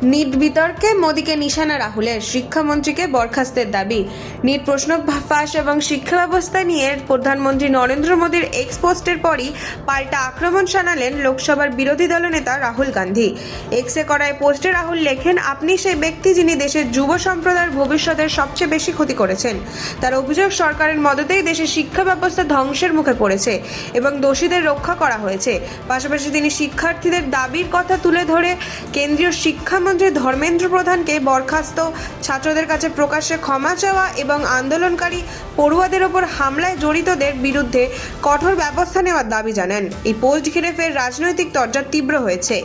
NEET বিতর্কে মোদীকে নিশানা রাহুলের, শিক্ষামন্ত্রীকে বরখাস্তের দাবি। নিট প্রশ্ন ফাঁস এবং শিক্ষা ব্যবস্থা নিয়ে প্রধানমন্ত্রী নরেন্দ্র মোদীর এক্স পোস্টের পরই পাল্টা আক্রমণ শানালেন লোকসভার বিরোধী দলনেতা রাহুল গান্ধী। এক্সে করা এই পোস্টে রাহুল লেখেন, আপনি সেই ব্যক্তি যিনি দেশের যুব সম্প্রদায়ের ভবিষ্যতের সবচেয়ে বেশি ক্ষতি করেছেন। তার অভিযোগ, সরকারের মদতেই দেশের শিক্ষা ব্যবস্থা ধ্বংসের মুখে পড়েছে এবং দোষীদের রক্ষা করা হয়েছে। পাশাপাশি তিনি শিক্ষার্থীদের দাবির কথা তুলে ধরে কেন্দ্রীয় শিক্ষামন্ত্রী ধর্মেন্দ্র প্রধানকে বরখাস্ত, ছাত্রদের কাছে প্রকাশ্যে ক্ষমা চাওয়া এবং আন্দোলনকারী পড়ুয়াদের ওপর হামলায় জড়িতদের বিরুদ্ধে কঠোর ব্যবস্থা নেওয়ার দাবি জানান। এই পোস্ট ঘিরে ফের রাজনৈতিক তরজা তীব্র হয়েছে।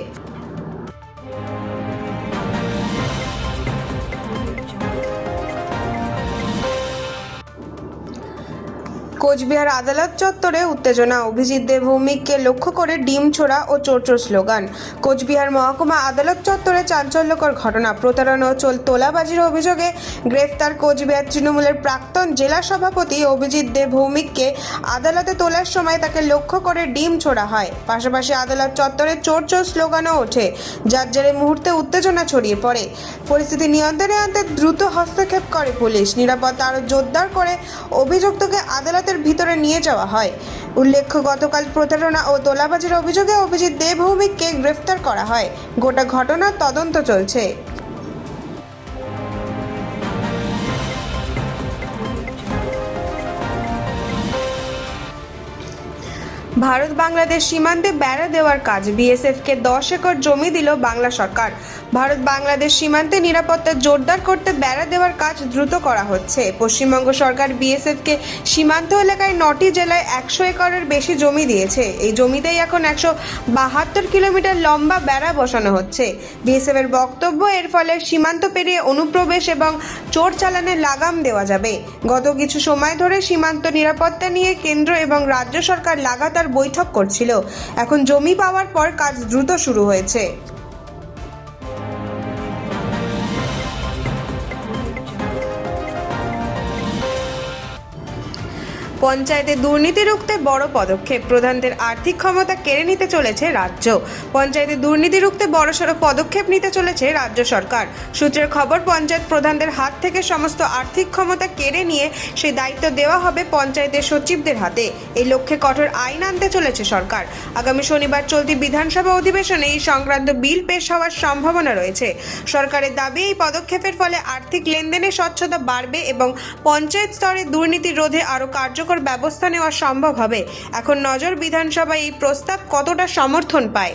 কোচবিহার আদালত চত্বরে উত্তেজনা, অভিজিৎ দে ভৌমিককে লক্ষ্য করে ডিম ছোড়া ও চোরচোর স্লোগান। কোচবিহার মহকুমা আদালত চত্বরে চাঞ্চল্যকর ঘটনা, প্রতারণা ও তোলাবাজির অভিযোগে গ্রেফতার কোচবিহার তৃণমূলের প্রাক্তন জেলা সভাপতি অভিজিৎ দে ভৌমিককে আদালতে তোলার সময় তাকে লক্ষ্য করে ডিম ছোড়া হয়। পাশাপাশি আদালত চত্বরে চোরচোর স্লোগানও ওঠে, যার জেরে মুহূর্তে উত্তেজনা ছড়িয়ে পড়ে। পরিস্থিতি নিয়ন্ত্রণে আনতে দ্রুত হস্তক্ষেপ করে পুলিশ, নিরাপত্তা আরও জোরদার করে অভিযুক্তকে আদালতের ভিতরে নিয়ে যাওয়া হয়। উল্লেখ্য, গতকাল প্রতারণা ও তোলাবাজির অভিযোগে অভিজিৎ দে ভৌমিককে গ্রেফতার করা হয়। গোটা ঘটনার তদন্ত চলছে। ভারত বাংলাদেশ সীমান্তে বেড়া দেওয়ার কাজ, বিএসএফকে 10 একর জমি দিল বাংলা সরকার। ভারত বাংলাদেশ সীমান্তে নিরাপত্তা জোরদার করতে বেড়া দেওয়ার কাজ দ্রুত করা হচ্ছে। পশ্চিমবঙ্গ সরকার বিএসএফকে সীমান্ত এলাকায় 9টি জেলায় 100 একরের বেশি জমি দিয়েছে। এই জমিতেই এখন 172 কিলোমিটার লম্বা বেড়া বসানো হচ্ছে। বিএসএফ এর বক্তব্য, এর ফলে সীমান্ত পেরিয়ে অনুপ্রবেশ এবং চোর চালানে লাগাম দেওয়া যাবে। গত কিছু সময় ধরে সীমান্ত নিরাপত্তা নিয়ে কেন্দ্র এবং রাজ্য সরকার লাগাতার বৈঠক করছিল। এখন জমি পাওয়ার পর কাজ দ্রুত শুরু হয়েছে। পঞ্চায়েতে দুর্নীতি রুখতে বড় পদক্ষেপ, প্রধানদের আর্থিক ক্ষমতা কেড়ে নিতে চলেছে রাজ্য। পঞ্চায়েতে দুর্নীতি রুখতে বড়সড় পদক্ষেপ নিতে চলেছে রাজ্য সরকার। সূত্রের খবর, পঞ্চায়েত প্রধানদের হাত থেকে সমস্ত আর্থিক ক্ষমতা কেড়ে নিয়ে সেই দায়িত্ব দেওয়া হবে পঞ্চায়েতের সচিবদের হাতে। এই লক্ষ্যে কঠোর আইন আনতে চলেছে সরকার। আগামী শনিবার চলতি বিধানসভা অধিবেশনে এই সংক্রান্ত বিল পেশ হওয়ার সম্ভাবনা রয়েছে। সরকারের দাবি, এই পদক্ষেপের ফলে আর্থিক লেনদেনে স্বচ্ছতা বাড়বে এবং পঞ্চায়েত স্তরে দুর্নীতি রোধে আরও কার্যকর ব্যবস্থা নেওয়া সম্ভব হবে। এখন নজর বিধানসভায় এই প্রস্তাব কতটা সমর্থন পায়।